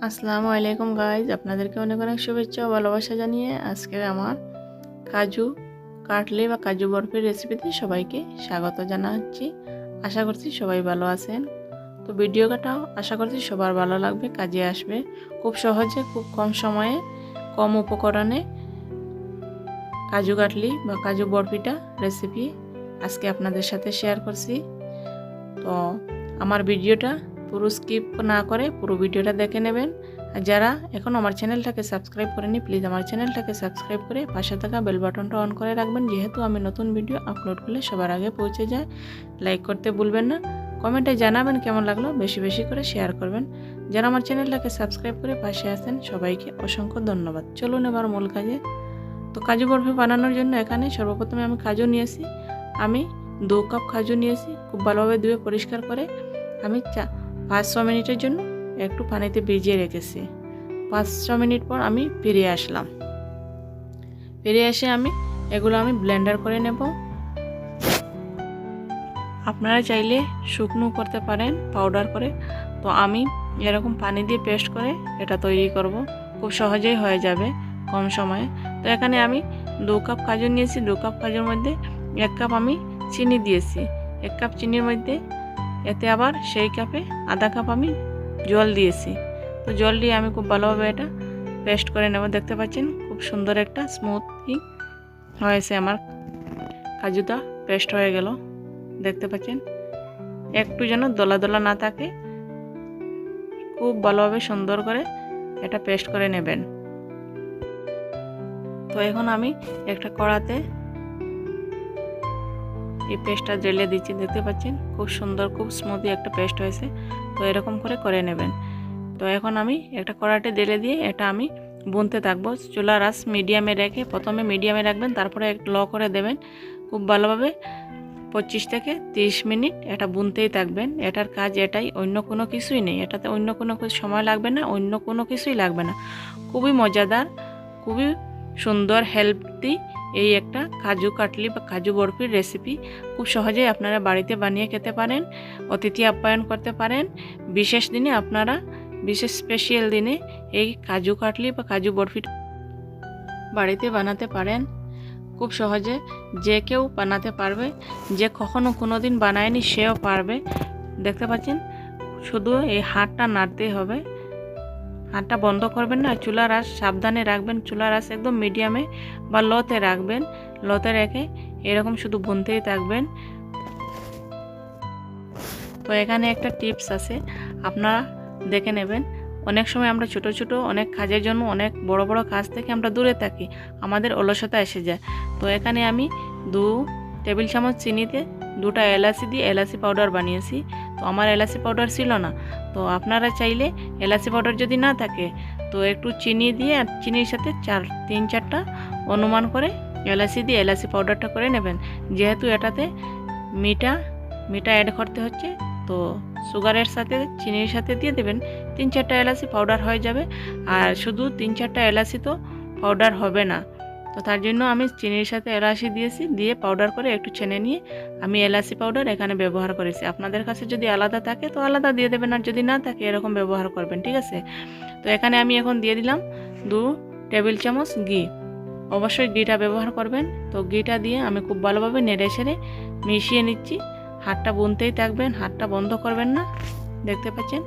আসসালামু আলাইকুম গাইজ, আপনাদেরকে অনেক অনেক শুভেচ্ছা ও ভালোবাসা জানিয়ে আজকের আমার কাজু কাটলি বা কাজু বরফির রেসিপিতে সবাইকে স্বাগত জানাচ্ছি। আশা করছি সবাই ভালো আছেন। তো ভিডিওটাও আশা করছি সবার ভালো লাগবে, কাজে আসবে। খুব সহজে, খুব কম সময়ে, কম উপকরণে কাজু কাটলি বা কাজু বরফিটা রেসিপি আজকে আপনাদের সাথে শেয়ার করছি। তো আমার ভিডিওটা পুরো স্কিপ না করে পুরো ভিডিওটা দেখে নেবেন। আর যারা এখন আমার চ্যানেলটাকে সাবস্ক্রাইব করেনি, প্লিজ আমার চ্যানেলটাকে সাবস্ক্রাইব করে পাশে থাকা বেল বাটনটা অন করে রাখবেন, যেহেতু আমি নতুন ভিডিও আপলোড করলে সবার আগে পৌঁছে যায়। লাইক করতে ভুলবেন না, কমেন্টে জানাবেন কেমন লাগলো, বেশি বেশি করে শেয়ার করবেন। যারা আমার চ্যানেলটাকে সাবস্ক্রাইব করে পাশে আছেন সবাইকে অসংখ্য ধন্যবাদ। চলুন এবার মূল কাজে। তো কাজু বরফি বানানোর জন্য এখানে সর্বপ্রথমে আমি কাজু নিয়েছি। আমি 2 কাপ কাজু নিয়েছি। খুব ভালোভাবে ধুয়ে পরিষ্কার করে আমি 5-6 মিনিটের জন্য একটু পানিতে ভিজিয়ে রেখেছি। 5-6 মিনিট পর আমি ফিরে আসলাম। ফিরে এসে এগুলো আমি ব্লেন্ডার করে নেব। আপনারা চাইলে শুকনো করতে পারেন, পাউডার করে। তো আমি এরকম পানি দিয়ে পেস্ট করে এটা তৈরি করব। খুব সহজেই হয়ে যাবে কম সময়ে। তো এখানে আমি 2 কাপ কাজু নিয়েছি। 2 কাপ কাজুর মধ্যে 1 কাপ আমি চিনি দিয়েছি। 1 কাপ চিনির মধ্যে এতে আবার সেই কাপে আধা কাপ আমি জল দিয়েছি। তো জল দিয়ে আমি খুব ভালোভাবে এটা পেস্ট করে নেব। দেখতে পাচ্ছেন খুব সুন্দর একটা স্মুথিং হয়েছে, আমার কাজুটা পেস্ট হয়ে গেল। দেখতে পাচ্ছেন একটু যেন দলা দলা না থাকে, খুব ভালোভাবে সুন্দর করে এটা পেস্ট করে নেবেন। তো এখন আমি একটা কড়াতে এই পেস্টটা ঢেলে দিচ্ছি। দেখতে পাচ্ছেন খুব সুন্দর, খুব স্মুথি একটা পেস্ট হয়েছে। তো এরকম করে নেবেন। তো এখন আমি একটা কড়াইতে ঢেলে দিয়ে এটা আমি বুনতে থাকবো। চুলার আঁচ মিডিয়ামে রেখে, প্রথমে মিডিয়ামে রাখবেন, তারপরে লো করে দেবেন। খুব ভালোভাবে 25 থেকে 30 মিনিট এটা বুনতেই থাকবেন। এটার কাজ এটাই, অন্য কোনো কিছুই নেই। এটাতে অন্য কোনো সময় লাগবে না, অন্য কোনো কিছুই লাগবে না। খুবই মজাদার, খুবই সুন্দর, হেলদি এই একটা কাজু কাটলি বা কাজু বরফির রেসিপি। খুব সহজেই আপনারা বাড়িতে বানিয়ে খেতে পারেন, অতিথি আপ্যায়ন করতে পারেন। বিশেষ দিনে আপনারা, বিশেষ স্পেশাল দিনে এই কাজু কাটলি বা কাজু বরফি বাড়িতে বানাতে পারেন। খুব সহজে যে কেউ বানাতে পারবে, যে কখনো কোনো দিন বানায়নি সেও পারবে। দেখতে পাচ্ছেন শুধু এই হাতটা নাড়তেই হবে, হাতটা বন্ধ করবেন না। চুলার আঁচ সাবধানে রাখবেন, চুলার আঁচ একদম মিডিয়ামে বা লোতে রাখবেন। লোতে রেখে এরকম শুধু বুনতেই থাকবেন। তো এখানে একটা টিপস আছে, আপনারা দেখে নেবেন। অনেক সময় আমরা ছোট ছোট অনেক কাজের জন্য, অনেক বড় বড় কাজ থেকে আমরা দূরে থাকি, আমাদের অলসতা এসে যায়। তো এখানে আমি 2 টেবিল চামচ চিনিতে 2টা এলাচি দিয়ে এলাচি পাউডার বানিয়েছি। তো আমার এলাচি পাউডার ছিল না। তো আপনারা চাইলে এলাচি পাউডার যদি না থাকে তো একটু চিনি দিয়ে, আর চিনির সাথে 3-4টা অনুমান করে এলাচি দিয়ে এলাচি পাউডারটা করে নেবেন। যেহেতু এটাতে মিঠা অ্যাড করতে হচ্ছে, তো সুগারের সাথে চিনির সাথে দিয়ে দেবেন। 3-4টা এলাচি পাউডার হয়ে যাবে। আর শুধু 3-4টা এলাচি তো পাউডার হবে না, তো তার জন্য আমি চিনির সাথে এলাচি দিয়েছি, দিয়ে পাউডার করে একটু ছেনে নিয়ে আমি এলাচি পাউডার এখানে ব্যবহার করেছি। আপনাদের কাছে যদি আলাদা থাকে তো আলাদা দিয়ে দেবেন, আর যদি না থাকে এরকম ব্যবহার করবেন, ঠিক আছে। তো এখানে আমি এখন দিয়ে দিলাম 2 টেবিল চামচ ঘি। অবশ্যই ঘিটা ব্যবহার করবেন। তো ঘিটা দিয়ে আমি খুব ভালোভাবে নেড়ে ছেড়ে মিশিয়ে নিচ্ছি। হাতটা বুনতেই থাকবেন, হাতটা বন্ধ করবেন না। দেখতে পাচ্ছেন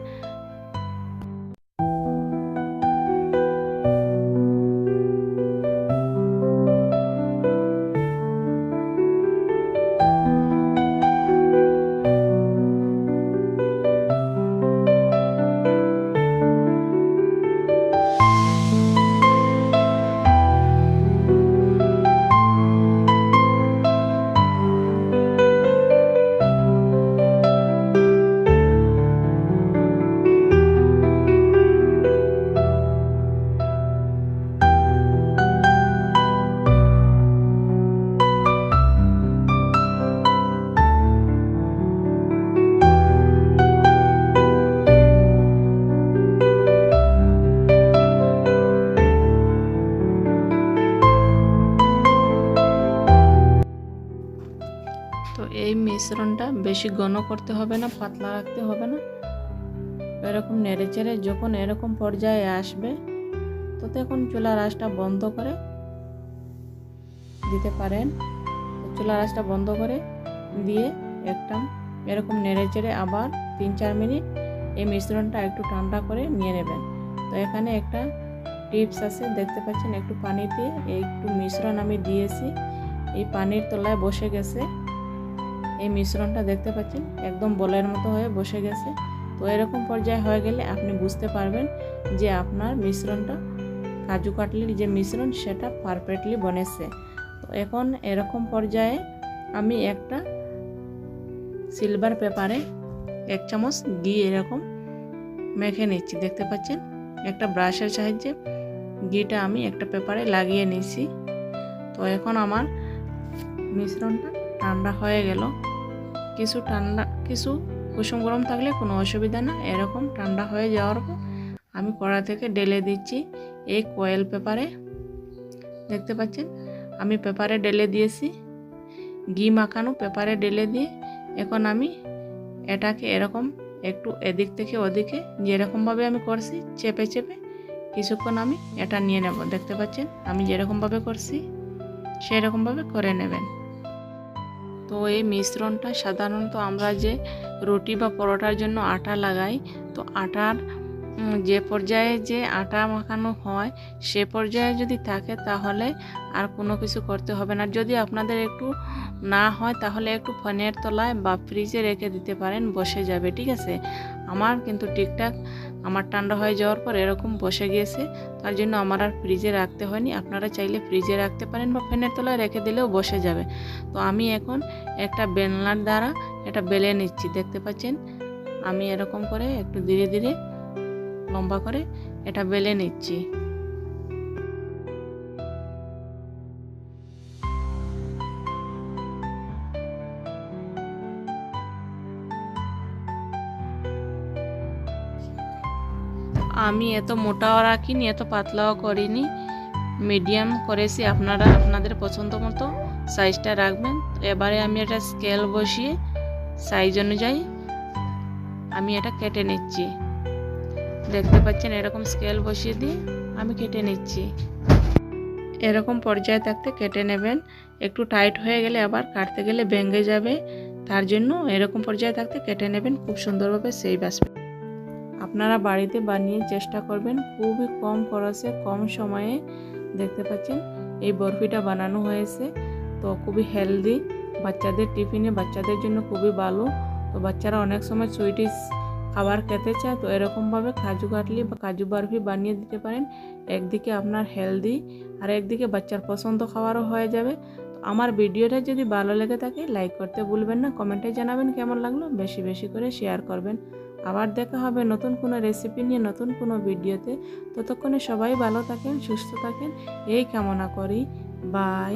তো এই মিশ্রণটা বেশি ঘন করতে হবে না, পাতলা রাখতে হবে না। এরকম নেড়ে চেড়ে যখন এরকম পর্যায়ে আসবে তো তখন চুলার আঁচটা বন্ধ করে দিতে পারেন। চুলার আঁচটা বন্ধ করে দিয়ে একটা এরকম নেড়ে চেড়ে আবার 3-4 মিনিট এই মিশ্রণটা একটু ঠান্ডা করে নিয়ে নেবেন। তো এখানে একটা টিপস আছে, দেখতে পাচ্ছেন একটু পানিতে একটু মিশ্রণ আমি দিয়েছি, এই পানির তলায় বসে গেছে এই মিশ্রণটা, দেখতে পাচ্ছেন একদম বলের মতো হয়ে বসে গেছে। তো এরকম পর্যায়ে হয়ে গেলে আপনি বুঝতে পারবেন যে আপনার মিশ্রণটা কাজু কাটলির যে মিশ্রণ সেটা পারফেক্টলি বনেছে। তো এখন এরকম পর্যায়ে আমি একটা সিলভার পেপারে 1 চামচ ঘি এরকম মেখে নিচ্ছি। দেখতে পাচ্ছেন একটা ব্রাশের সাহায্যে ঘিটা আমি একটা পেপারে লাগিয়ে নিয়েছি। তো এখন আমার মিশ্রণটা ঠান্ডা হয়ে গেল। কিছু কুসুম গরম থাকলে কোনো অসুবিধা না। এরকম ঠান্ডা হয়ে যাওয়ার পর আমি কড়া থেকে ঢেলে দিচ্ছি এই কয়েল পেপারে। দেখতে পাচ্ছেন আমি পেপারে ঢেলে দিয়েছি, ঘি মাখানো পেপারে ঢেলে দিয়ে এখন আমি এটাকে এরকম একটু এদিক থেকে ওদিকে যেরকমভাবে আমি করছি চেপে চেপে কিছুক্ষণ আমি এটা নিয়ে নেব। দেখতে পাচ্ছেন আমি যেরকমভাবে করছি সেরকমভাবে করে নেবেন। তো এই মিশ্রণটা সাধারণত আমরা যে রুটি বা পরোটার জন্য আটা লাগাই, তো আটার যে পর্যায়ে যে আটা মাখানো হয় সে পর্যায়ে যদি থাকে তাহলে আর কোনো কিছু করতে হবে না। যদি আপনাদের একটু না হয় তাহলে একটু ফ্যানের তলায় বা ফ্রিজে রেখে দিতে পারেন, বসে যাবে, ঠিক আছে। আমার কিন্তু ঠিকঠাক আমার ঠান্ডা হয়ে যাওয়ার পর এরকম বসে গিয়েছে, তার জন্য আমার আর ফ্রিজে রাখতে হয়নি। আপনারা চাইলে ফ্রিজে রাখতে পারেন বা ফ্যানের তলায় রেখে দিলেও বসে যাবে। তো আমি এখন একটা বেলনার দ্বারা এটা বেলে নিচ্ছি। দেখতে পাচ্ছেন আমি এরকম করে একটু ধীরে ধীরে লম্বা করে এটা বেলে নিচ্ছি। আমি এত মোটাও রাখিনি, এত পাতলাও করিনি, মিডিয়াম করেছি। আপনারা আপনাদের পছন্দ মতো সাইজটা রাখবেন। এবারে আমি এটা স্কেল বসিয়ে সাইজ অনুযায়ী আমি এটা কেটে নিচ্ছি। দেখতে পাচ্ছেন এরকম স্কেল বসিয়ে দিয়ে আমি কেটে নিচ্ছি। এরকম পর্যায়ে থাকতে কেটে নেবেন। একটু টাইট হয়ে গেলে আবার কাটতে গেলে ভেঙে যাবে, তার জন্য এরকম পর্যায়ে থাকতে কেটে নেবেন, খুব সুন্দরভাবে সেই আসবে। আপনারা বাড়িতে বানিয়ে চেষ্টা করবেন, খুবই কম খরচে কম সময়ে। দেখতে পাচ্ছেন এই বরফিটা বানানো হয়েছে, তো খুবই হেলদি, বাচ্চাদের টিফিনে বাচ্চাদের জন্য খুবই ভালো। তো বাচ্চারা অনেক সময় সুইটিস খাবার খেতে চায়, তো এরকমভাবে কাজু কাটলি বা কাজু বরফি বানিয়ে দিতে পারেন। একদিকে আপনার হেলদি আর একদিকে বাচ্চার পছন্দ খাবারও হয়ে যাবে। তো আমার ভিডিওটা যদি ভালো লেগে থাকে লাইক করতে ভুলবেন না, কমেন্টে জানাবেন কেমন লাগলো, বেশি বেশি করে শেয়ার করবেন। আবার দেখা হবে নতুন কোনো রেসিপি নিয়ে নতুন কোনো ভিডিওতে। ততক্ষণে সবাই ভালো থাকেন, সুস্থ থাকেন এই কামনা করি। বাই।